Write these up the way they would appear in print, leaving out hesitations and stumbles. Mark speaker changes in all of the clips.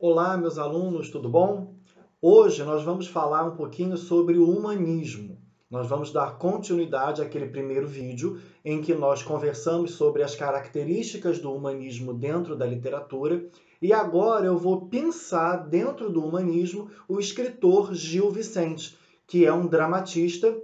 Speaker 1: Olá, meus alunos, tudo bom? Hoje nós vamos falar um pouquinho sobre o humanismo. Nós vamos dar continuidade àquele primeiro vídeo em que nós conversamos sobre as características do humanismo dentro da literatura e agora eu vou pensar dentro do humanismo o escritor Gil Vicente, que é um dramatista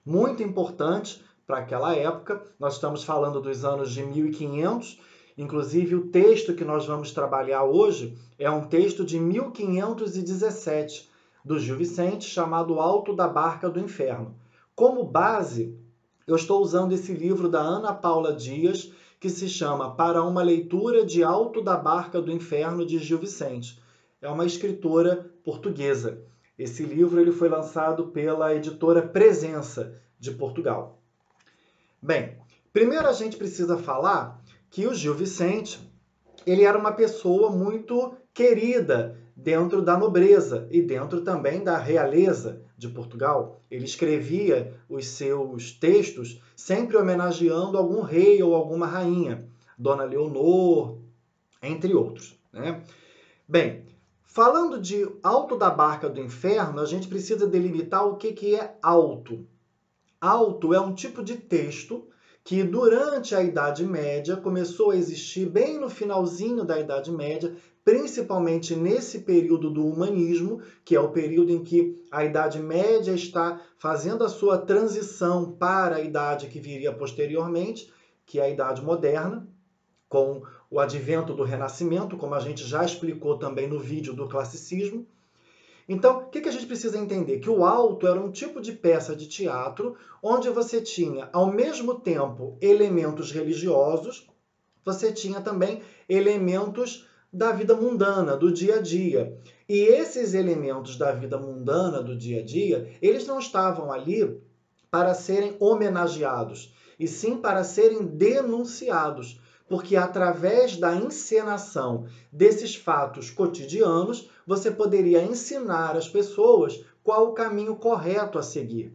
Speaker 1: muito importante para aquela época. Nós estamos falando dos anos de 1500. Inclusive, o texto que nós vamos trabalhar hoje é um texto de 1517, do Gil Vicente, chamado Alto da Barca do Inferno. Como base, eu estou usando esse livro da Ana Paula Dias, que se chama Para uma Leitura de Alto da Barca do Inferno, de Gil Vicente. É uma escritora portuguesa. Esse livro ele foi lançado pela editora Presença, de Portugal. Bem, primeiro a gente precisa falar que o Gil Vicente ele era uma pessoa muito querida dentro da nobreza e dentro também da realeza de Portugal. Ele escrevia os seus textos sempre homenageando algum rei ou alguma rainha, Dona Leonor, entre outros, né? Bem, falando de Alto da Barca do Inferno, a gente precisa delimitar o que é alto. Alto é um tipo de texto que durante a Idade Média começou a existir bem no finalzinho da Idade Média, principalmente nesse período do humanismo, que é o período em que a Idade Média está fazendo a sua transição para a idade que viria posteriormente, que é a Idade Moderna, com o advento do Renascimento, como a gente já explicou também no vídeo do classicismo. Então, o que a gente precisa entender? Que o alto era um tipo de peça de teatro onde você tinha, ao mesmo tempo, elementos religiosos, você tinha também elementos da vida mundana, do dia a dia. E esses elementos da vida mundana, do dia a dia, eles não estavam ali para serem homenageados, e sim para serem denunciados, porque através da encenação desses fatos cotidianos, você poderia ensinar as pessoas qual o caminho correto a seguir.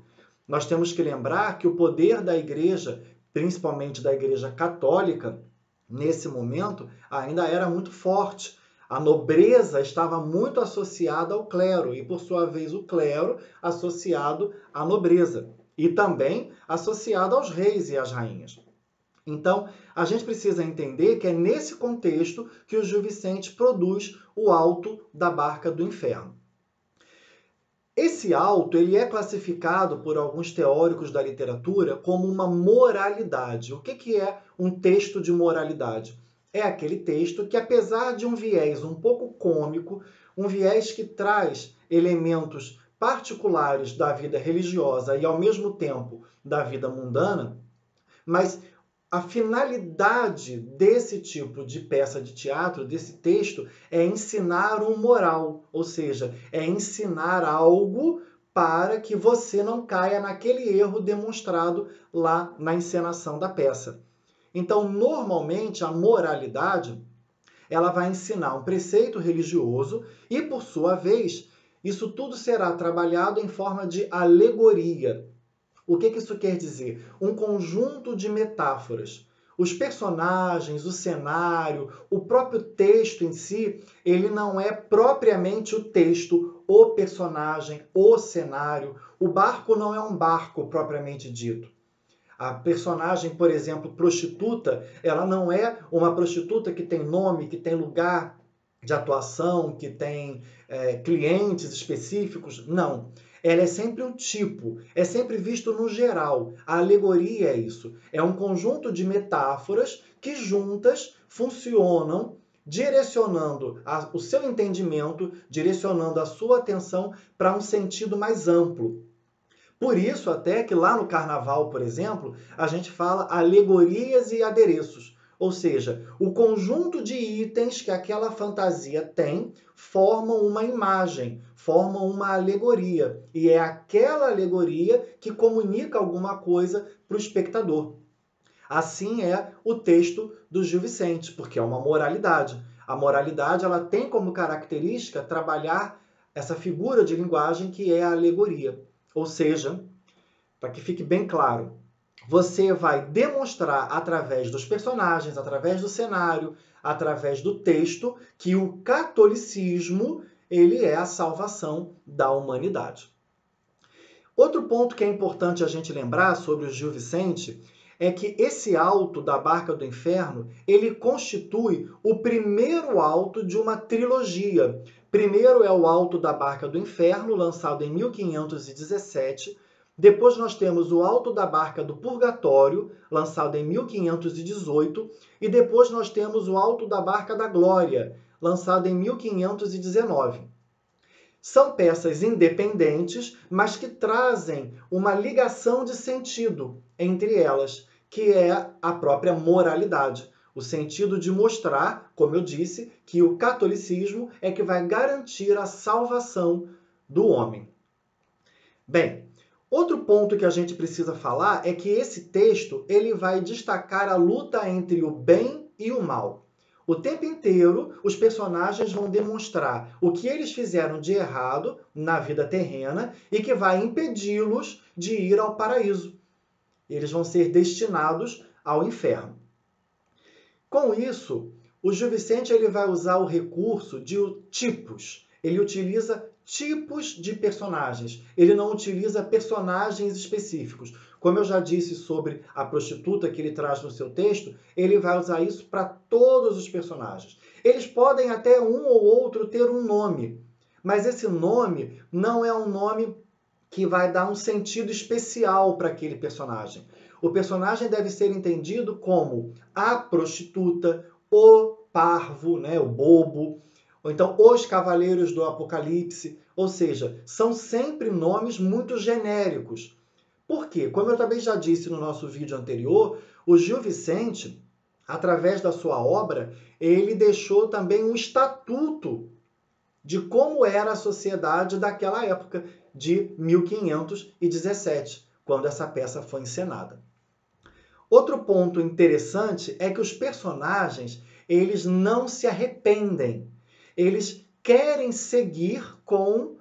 Speaker 1: Nós temos que lembrar que o poder da igreja, principalmente da igreja católica, nesse momento, ainda era muito forte. A nobreza estava muito associada ao clero e, por sua vez, o clero associado à nobreza e também associado aos reis e às rainhas. Então, a gente precisa entender que é nesse contexto que o Gil Vicente produz o Alto da Barca do Inferno. Esse alto ele é classificado por alguns teóricos da literatura como uma moralidade. O que é um texto de moralidade? É aquele texto que, apesar de um viés um pouco cômico, um viés que traz elementos particulares da vida religiosa e, ao mesmo tempo, da vida mundana, mas a finalidade desse tipo de peça de teatro, desse texto, é ensinar um moral, ou seja, é ensinar algo para que você não caia naquele erro demonstrado lá na encenação da peça. Então, normalmente, a moralidade ela vai ensinar um preceito religioso e, por sua vez, isso tudo será trabalhado em forma de alegoria. O que isso quer dizer? Um conjunto de metáforas. Os personagens, o cenário, o próprio texto em si, ele não é propriamente o texto, o personagem, o cenário. O barco não é um barco propriamente dito. A personagem, por exemplo, prostituta, ela não é uma prostituta que tem nome, que tem lugar de atuação, que tem clientes específicos. Não. Ela é sempre um tipo, é sempre visto no geral. A alegoria é isso. É um conjunto de metáforas que juntas funcionam direcionando o seu entendimento, direcionando a sua atenção para um sentido mais amplo. Por isso, até que lá no carnaval, por exemplo, a gente fala alegorias e adereços. Ou seja, o conjunto de itens que aquela fantasia tem formam uma imagem, formam uma alegoria. E é aquela alegoria que comunica alguma coisa para o espectador. Assim é o texto do Gil Vicente, porque é uma moralidade. A moralidade ela tem como característica trabalhar essa figura de linguagem que é a alegoria. Ou seja, para que fique bem claro, você vai demonstrar através dos personagens, através do cenário, através do texto que o catolicismo ele é a salvação da humanidade. Outro ponto que é importante a gente lembrar sobre o Gil Vicente é que esse auto da Barca do Inferno, ele constitui o primeiro auto de uma trilogia. Primeiro é o Auto da Barca do Inferno, lançado em 1517. Depois nós temos o Auto da Barca do Purgatório, lançado em 1518. E depois nós temos o Auto da Barca da Glória, lançado em 1519. São peças independentes, mas que trazem uma ligação de sentido entre elas, que é a própria moralidade. O sentido de mostrar, como eu disse, que o catolicismo é que vai garantir a salvação do homem. Bem, outro ponto que a gente precisa falar é que esse texto ele vai destacar a luta entre o bem e o mal. O tempo inteiro, os personagens vão demonstrar o que eles fizeram de errado na vida terrena e que vai impedi-los de ir ao paraíso. Eles vão ser destinados ao inferno. Com isso, o Gil Vicente ele vai usar o recurso de tipos. Ele utiliza tipos de personagens. Ele não utiliza personagens específicos. Como eu já disse sobre a prostituta que ele traz no seu texto, ele vai usar isso para todos os personagens. Eles podem até um ou outro ter um nome, mas esse nome não é um nome que vai dar um sentido especial para aquele personagem. O personagem deve ser entendido como a prostituta, o parvo, né, o bobo, ou então os cavaleiros do Apocalipse. Ou seja, são sempre nomes muito genéricos. Por quê? Como eu também já disse no nosso vídeo anterior, o Gil Vicente, através da sua obra, ele deixou também um estatuto de como era a sociedade daquela época, de 1517, quando essa peça foi encenada. Outro ponto interessante é que os personagens, eles não se arrependem. Eles querem seguir com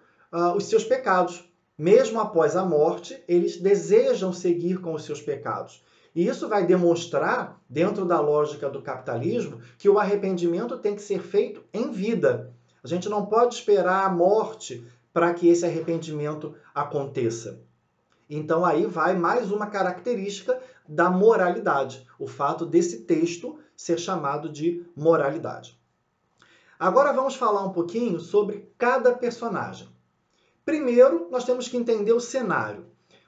Speaker 1: os seus pecados. Mesmo após a morte, eles desejam seguir com os seus pecados. E isso vai demonstrar, dentro da lógica do capitalismo, que o arrependimento tem que ser feito em vida. A gente não pode esperar a morte para que esse arrependimento aconteça. Então aí vai mais uma característica da moralidade, o fato desse texto ser chamado de moralidade. Agora vamos falar um pouquinho sobre cada personagem. Primeiro, nós temos que entender o cenário.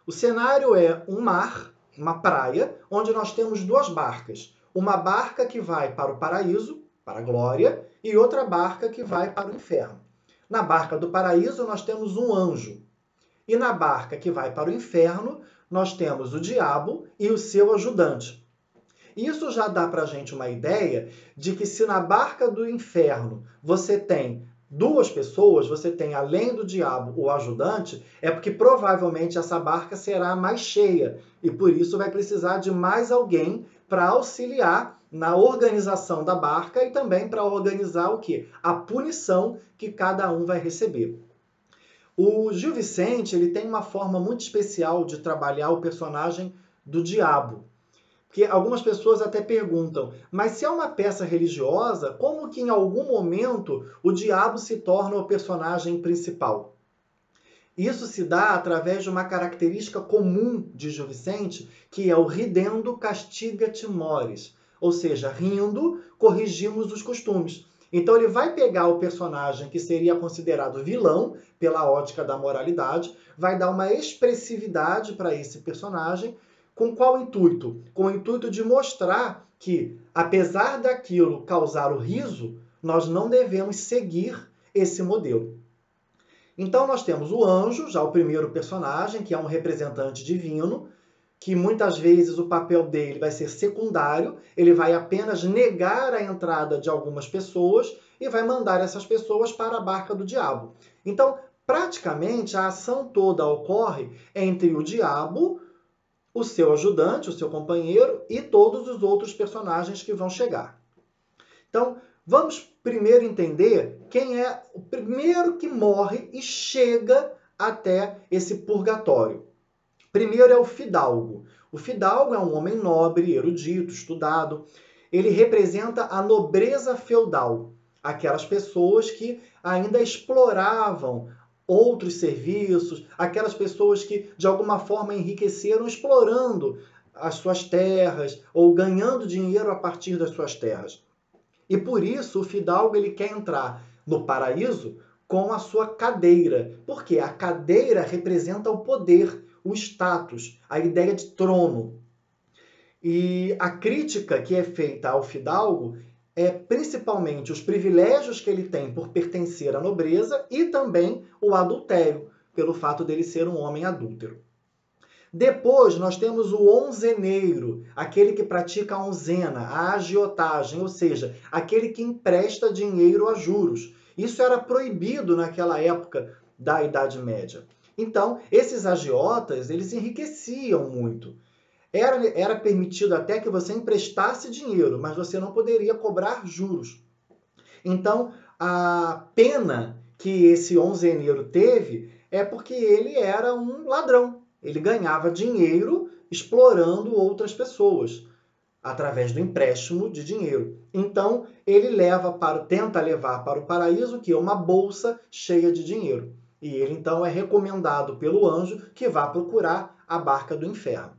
Speaker 1: O cenário é um mar, uma praia, onde nós temos duas barcas. Uma barca que vai para o paraíso, para a glória, e outra barca que vai para o inferno. Na barca do paraíso, nós temos um anjo. E na barca que vai para o inferno, nós temos o diabo e o seu ajudante. Isso já dá para a gente uma ideia de que se na barca do inferno você tem duas pessoas, você tem além do diabo o ajudante, é porque provavelmente essa barca será mais cheia e por isso vai precisar de mais alguém para auxiliar na organização da barca e também para organizar o quê? A punição que cada um vai receber. O Gil Vicente ele tem uma forma muito especial de trabalhar o personagem do diabo. Porque algumas pessoas até perguntam, mas se é uma peça religiosa, como que em algum momento o diabo se torna o personagem principal? Isso se dá através de uma característica comum de Gil Vicente, que é o ridendo castigat mores. Ou seja, rindo, corrigimos os costumes. Então ele vai pegar o personagem que seria considerado vilão, pela ótica da moralidade, vai dar uma expressividade para esse personagem. Com qual intuito? Com o intuito de mostrar que, apesar daquilo causar o riso, nós não devemos seguir esse modelo. Então nós temos o anjo, já o primeiro personagem, que é um representante divino, que muitas vezes o papel dele vai ser secundário, ele vai apenas negar a entrada de algumas pessoas e vai mandar essas pessoas para a barca do diabo. Então, praticamente, a ação toda ocorre entre o diabo, o seu ajudante, o seu companheiro e todos os outros personagens que vão chegar. Então, vamos primeiro entender quem é o primeiro que morre e chega até esse purgatório. Primeiro é o fidalgo. O fidalgo é um homem nobre, erudito, estudado. ele representa a nobreza feudal, aquelas pessoas que ainda exploravam outros serviços, aquelas pessoas que de alguma forma enriqueceram explorando as suas terras ou ganhando dinheiro a partir das suas terras. E por isso o fidalgo ele quer entrar no paraíso com a sua cadeira, porque a cadeira representa o poder, o status, a ideia de trono. E a crítica que é feita ao fidalgo é principalmente os privilégios que ele tem por pertencer à nobreza e também o adultério, pelo fato dele ser um homem adúltero. Depois nós temos o onzeneiro, aquele que pratica a onzena, a agiotagem, ou seja, aquele que empresta dinheiro a juros. Isso era proibido naquela época da Idade Média. Então, esses agiotas, eles enriqueciam muito. Era permitido até que você emprestasse dinheiro, mas você não poderia cobrar juros. Então, a pena que esse onzeneiro teve é porque ele era um ladrão. Ele ganhava dinheiro explorando outras pessoas através do empréstimo de dinheiro. Então, ele tenta levar para o paraíso que é uma bolsa cheia de dinheiro. E ele então é recomendado pelo anjo que vá procurar a barca do inferno.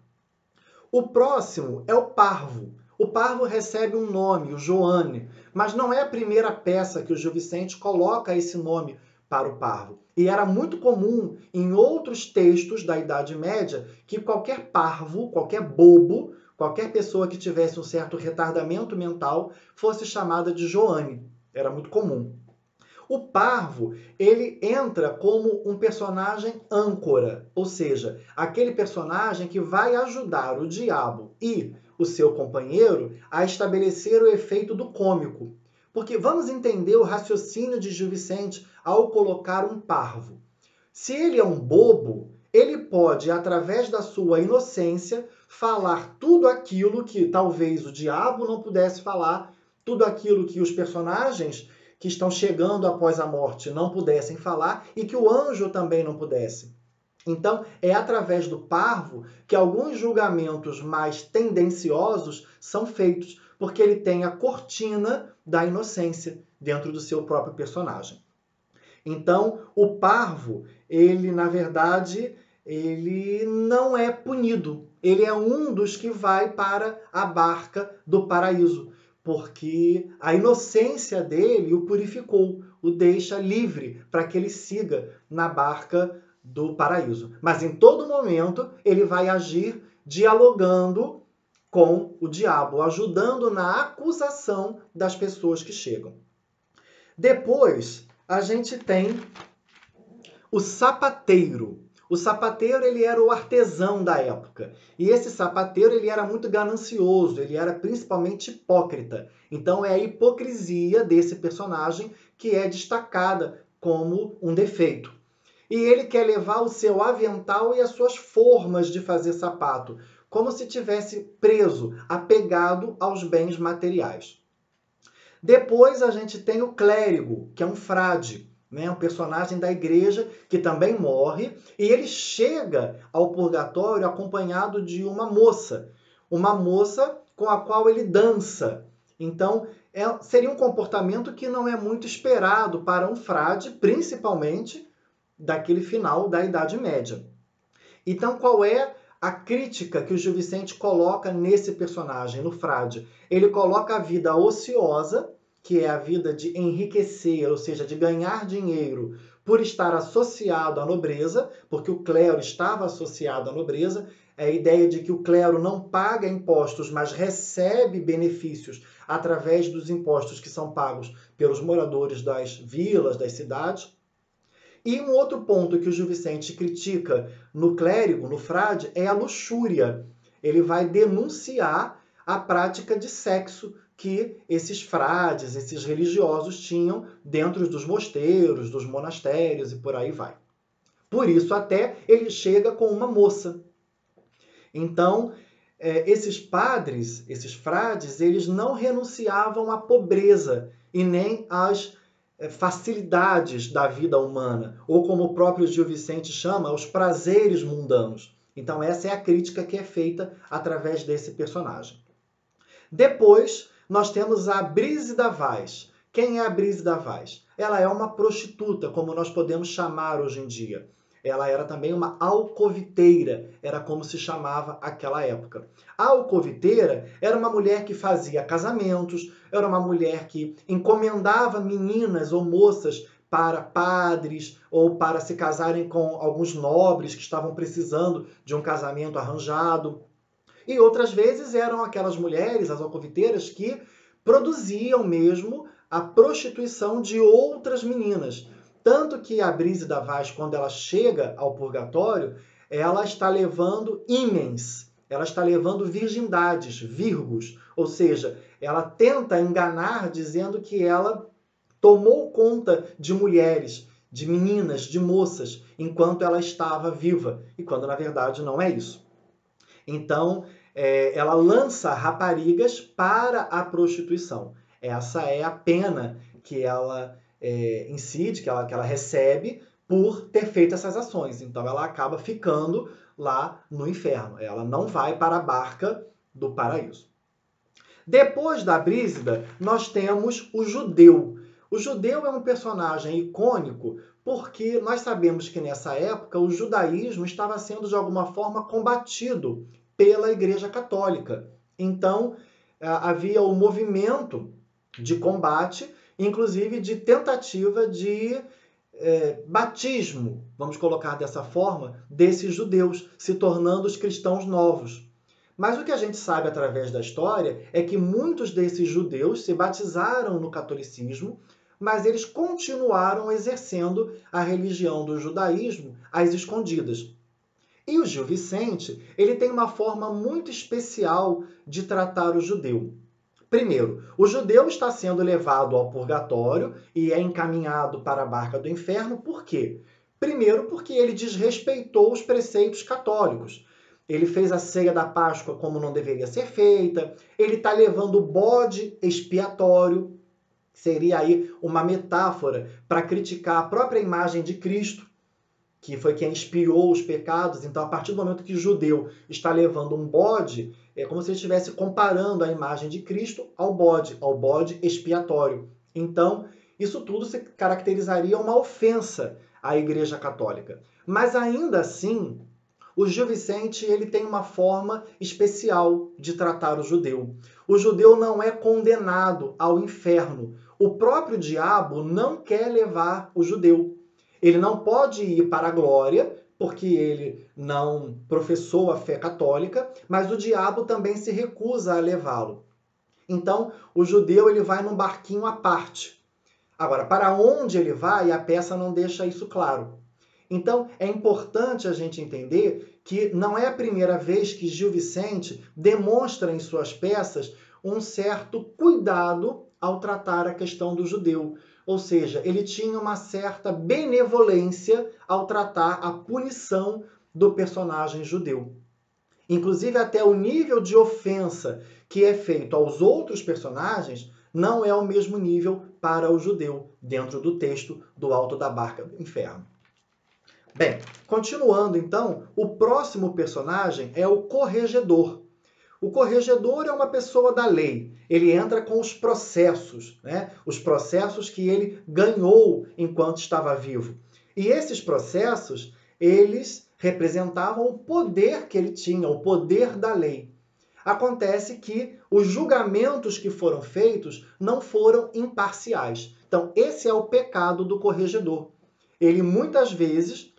Speaker 1: O próximo é o parvo. O parvo recebe um nome, o Joane, mas não é a primeira peça que o Gil Vicente coloca esse nome para o parvo. E era muito comum em outros textos da Idade Média que qualquer parvo, qualquer bobo, qualquer pessoa que tivesse um certo retardamento mental fosse chamada de Joane. Era muito comum. O parvo, ele entra como um personagem âncora, ou seja, aquele personagem que vai ajudar o diabo e o seu companheiro a estabelecer o efeito do cômico. Porque vamos entender o raciocínio de Gil Vicente ao colocar um parvo. Se ele é um bobo, ele pode, através da sua inocência, falar tudo aquilo que talvez o diabo não pudesse falar, tudo aquilo que os personagens que estão chegando após a morte não pudessem falar e que o anjo também não pudesse. Então, é através do parvo que alguns julgamentos mais tendenciosos são feitos, porque ele tem a cortina da inocência dentro do seu próprio personagem. Então, o parvo, ele, na verdade, ele não é punido. Ele é um dos que vai para a barca do paraíso, porque a inocência dele o purificou, o deixa livre para que ele siga na barca do paraíso. Mas em todo momento ele vai agir dialogando com o diabo, ajudando na acusação das pessoas que chegam. Depois, a gente tem o sapateiro. O sapateiro, ele era o artesão da época. E esse sapateiro, ele era muito ganancioso, ele era principalmente hipócrita. Então é a hipocrisia desse personagem que é destacada como um defeito. E ele quer levar o seu avental e as suas formas de fazer sapato, como se tivesse preso, apegado aos bens materiais. Depois a gente tem o clérigo, que é um frade, né? Um personagem da igreja que também morre, e ele chega ao purgatório acompanhado de uma moça com a qual ele dança. Então, seria um comportamento que não é muito esperado para um frade, principalmente daquele final da Idade Média. Então, qual é a crítica que o Gil Vicente coloca nesse personagem, no frade? Ele coloca a vida ociosa, que é a vida de enriquecer, ou seja, de ganhar dinheiro por estar associado à nobreza, porque o clero estava associado à nobreza, é a ideia de que o clero não paga impostos, mas recebe benefícios através dos impostos que são pagos pelos moradores das vilas, das cidades. E um outro ponto que o Gil Vicente critica no clérigo, no frade, é a luxúria. Ele vai denunciar a prática de sexo que esses frades, esses religiosos tinham dentro dos mosteiros, dos monastérios e por aí vai. Por isso até ele chega com uma moça. Então, esses padres, esses frades, eles não renunciavam à pobreza e nem às facilidades da vida humana, ou como o próprio Gil Vicente chama, os prazeres mundanos. Então essa é a crítica que é feita através desse personagem. Depois nós temos a Brígida Vaz. Quem é a Brígida Vaz? Ela é uma prostituta, como nós podemos chamar hoje em dia. Ela era também uma alcoviteira, era como se chamava aquela época. A alcoviteira era uma mulher que fazia casamentos, era uma mulher que encomendava meninas ou moças para padres ou para se casarem com alguns nobres que estavam precisando de um casamento arranjado. E outras vezes eram aquelas mulheres, as alcoviteiras, que produziam mesmo a prostituição de outras meninas. Tanto que a Brígida Vaz, quando ela chega ao purgatório, ela está levando ímens, ela está levando virgindades, virgos, ou seja, ela tenta enganar dizendo que ela tomou conta de mulheres, de meninas, de moças, enquanto ela estava viva, e quando na verdade não é isso. Então, ela lança raparigas para a prostituição. Essa é a pena que ela incide, que ela recebe por ter feito essas ações. Então, ela acaba ficando lá no inferno. Ela não vai para a barca do paraíso. Depois da Brígida, nós temos o judeu. O judeu é um personagem icônico porque nós sabemos que nessa época o judaísmo estava sendo de alguma forma combatido pela Igreja Católica. Então, havia o movimento de combate, inclusive de tentativa de batismo, vamos colocar dessa forma, desses judeus, se tornando os cristãos novos. Mas o que a gente sabe através da história é que muitos desses judeus se batizaram no catolicismo, mas eles continuaram exercendo a religião do judaísmo às escondidas. E o Gil Vicente, ele tem uma forma muito especial de tratar o judeu. Primeiro, o judeu está sendo levado ao purgatório e é encaminhado para a barca do inferno. Por quê? Primeiro, porque ele desrespeitou os preceitos católicos. Ele fez a ceia da Páscoa como não deveria ser feita. Ele está levando o bode expiatório. Seria aí uma metáfora para criticar a própria imagem de Cristo, que foi quem expiou os pecados. Então, a partir do momento que o judeu está levando um bode, é como se ele estivesse comparando a imagem de Cristo ao bode expiatório. Então, isso tudo se caracterizaria uma ofensa à Igreja Católica. Mas, ainda assim, o Gil Vicente ele tem uma forma especial de tratar o judeu. O judeu não é condenado ao inferno. O próprio diabo não quer levar o judeu. Ele não pode ir para a glória, porque ele não professou a fé católica, mas o diabo também se recusa a levá-lo. Então, o judeu ele vai num barquinho à parte. Agora, para onde ele vai, a peça não deixa isso claro. Então, é importante a gente entender que não é a primeira vez que Gil Vicente demonstra em suas peças um certo cuidado ao tratar a questão do judeu. Ou seja, ele tinha uma certa benevolência ao tratar a punição do personagem judeu. Inclusive, até o nível de ofensa que é feito aos outros personagens não é o mesmo nível para o judeu, dentro do texto do Alto da Barca do Inferno. Bem, continuando então, o próximo personagem é o corregedor. O corregedor é uma pessoa da lei. Ele entra com os processos, né? Os processos que ele ganhou enquanto estava vivo. E esses processos, eles representavam o poder que ele tinha, o poder da lei. Acontece que os julgamentos que foram feitos não foram imparciais. Então, esse é o pecado do corregedor. Ele muitas vezes,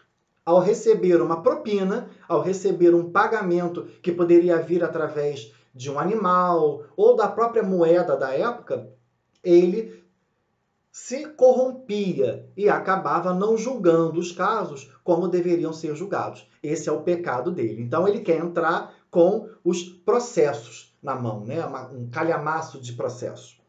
Speaker 1: ao receber uma propina, ao receber um pagamento que poderia vir através de um animal ou da própria moeda da época, ele se corrompia e acabava não julgando os casos como deveriam ser julgados. Esse é o pecado dele. Então ele quer entrar com os processos na mão, né? Um calhamaço de processos.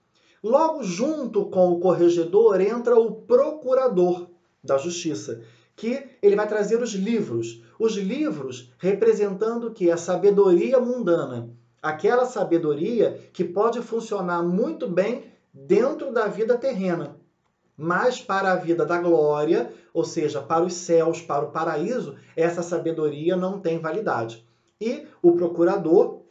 Speaker 1: Logo junto com o corregedor entra o procurador da justiça, que ele vai trazer os livros representando que a sabedoria mundana, aquela sabedoria que pode funcionar muito bem dentro da vida terrena, mas para a vida da glória, ou seja, para os céus, para o paraíso, essa sabedoria não tem validade. E o procurador,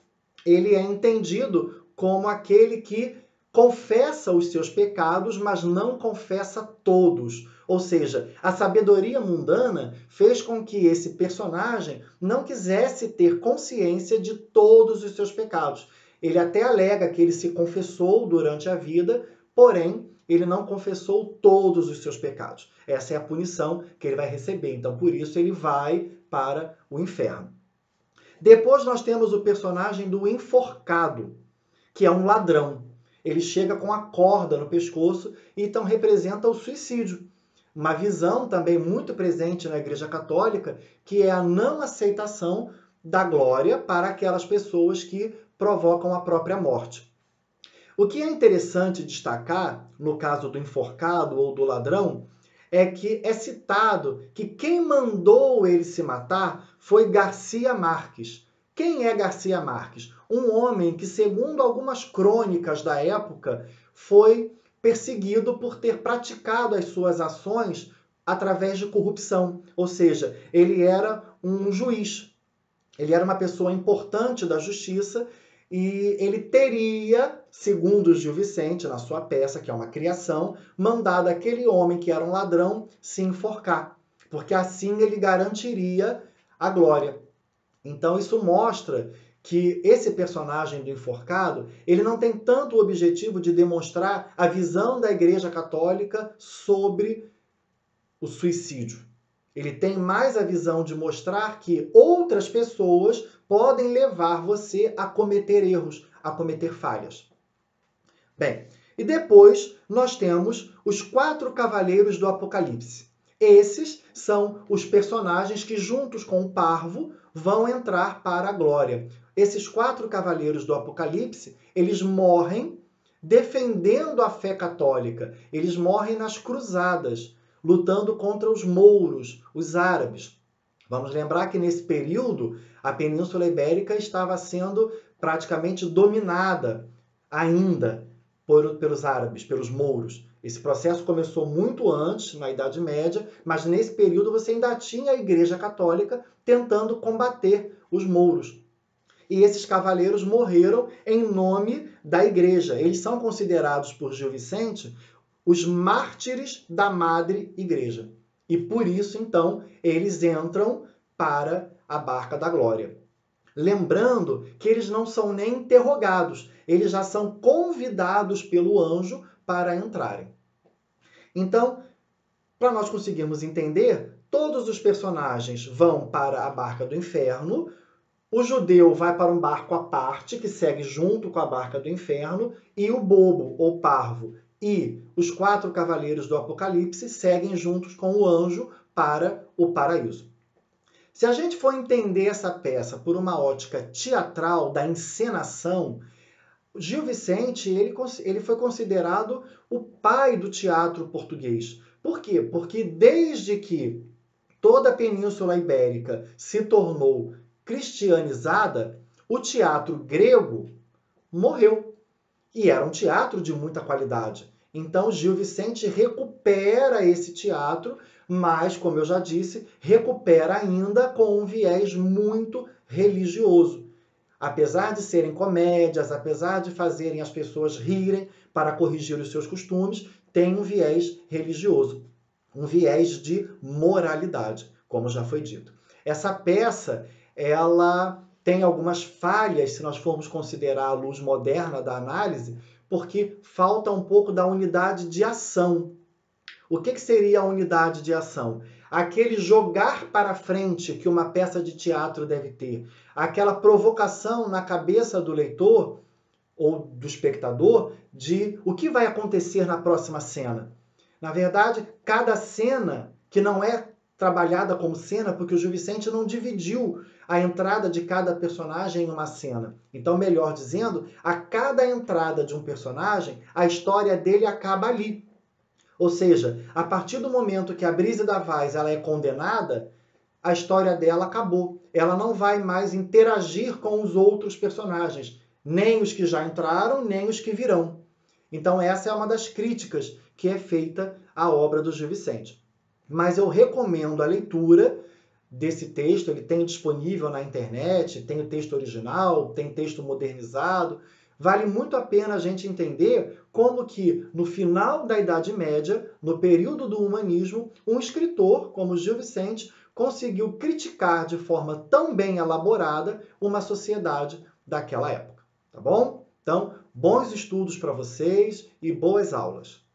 Speaker 1: ele é entendido como aquele que confessa os seus pecados, mas não confessa todos. Ou seja, a sabedoria mundana fez com que esse personagem não quisesse ter consciência de todos os seus pecados. Ele até alega que ele se confessou durante a vida, porém, ele não confessou todos os seus pecados. Essa é a punição que ele vai receber. Então, por isso, ele vai para o inferno. Depois nós temos o personagem do enforcado, que é um ladrão. Ele chega com a corda no pescoço e então representa o suicídio. Uma visão também muito presente na Igreja Católica, que é a não aceitação da glória para aquelas pessoas que provocam a própria morte. O que é interessante destacar, no caso do enforcado ou do ladrão, é que é citado que quem mandou ele se matar foi Garcia Marques. Quem é Garcia Marques? Um homem que, segundo algumas crônicas da época, foi perseguido por ter praticado as suas ações através de corrupção. Ou seja, ele era um juiz. Ele era uma pessoa importante da justiça e ele teria, segundo Gil Vicente, na sua peça, que é uma criação, mandado aquele homem que era um ladrão se enforcar, porque assim ele garantiria a glória. Então isso mostra que esse personagem do enforcado, ele não tem tanto o objetivo de demonstrar a visão da Igreja Católica sobre o suicídio. Ele tem mais a visão de mostrar que outras pessoas podem levar você a cometer erros, a cometer falhas. Bem, e depois nós temos os 4 cavaleiros do Apocalipse. Esses são os personagens que, juntos com o Parvo, vão entrar para a glória. Esses 4 cavaleiros do Apocalipse, eles morrem defendendo a fé católica. Eles morrem nas cruzadas, lutando contra os mouros, os árabes. Vamos lembrar que nesse período a Península Ibérica estava sendo praticamente dominada ainda pelos árabes, pelos mouros. Esse processo começou muito antes, na Idade Média, mas nesse período você ainda tinha a Igreja Católica tentando combater os mouros. E esses cavaleiros morreram em nome da Igreja. Eles são considerados por Gil Vicente os mártires da Madre Igreja. E por isso, então, eles entram para a Barca da Glória. Lembrando que eles não são nem interrogados, eles já são convidados pelo anjo para entrarem. Então, para nós conseguirmos entender, todos os personagens vão para a Barca do Inferno, o judeu vai para um barco à parte, que segue junto com a Barca do Inferno, e o bobo, ou parvo, e os 4 cavaleiros do Apocalipse seguem juntos com o anjo para o paraíso. Se a gente for entender essa peça por uma ótica teatral, da encenação, Gil Vicente ele foi considerado o pai do teatro português. Por quê? Porque desde que toda a Península Ibérica se tornou cristianizada, o teatro grego morreu. E era um teatro de muita qualidade. Então, Gil Vicente recupera esse teatro, mas, como eu já disse, recupera ainda com um viés muito religioso. Apesar de serem comédias, apesar de fazerem as pessoas rirem para corrigir os seus costumes, tem um viés religioso, um viés de moralidade, como já foi dito. Essa peça, ela tem algumas falhas, se nós formos considerar a luz moderna da análise, porque falta um pouco da unidade de ação. O que seria a unidade de ação? Aquele jogar para frente que uma peça de teatro deve ter, aquela provocação na cabeça do leitor ou do espectador de o que vai acontecer na próxima cena. Na verdade, cada cena que não é trabalhada como cena, porque o Gil Vicente não dividiu a entrada de cada personagem em uma cena. Então, melhor dizendo, a cada entrada de um personagem, a história dele acaba ali. Ou seja, a partir do momento que a Brígida Vaz ela é condenada, a história dela acabou. Ela não vai mais interagir com os outros personagens, nem os que já entraram, nem os que virão. Então, essa é uma das críticas que é feita à obra do Gil Vicente. Mas eu recomendo a leitura desse texto, ele tem disponível na internet, tem o texto original, tem texto modernizado, vale muito a pena a gente entender como que, no final da Idade Média, no período do humanismo, um escritor como Gil Vicente conseguiu criticar de forma tão bem elaborada uma sociedade daquela época, tá bom? Então, bons estudos para vocês e boas aulas!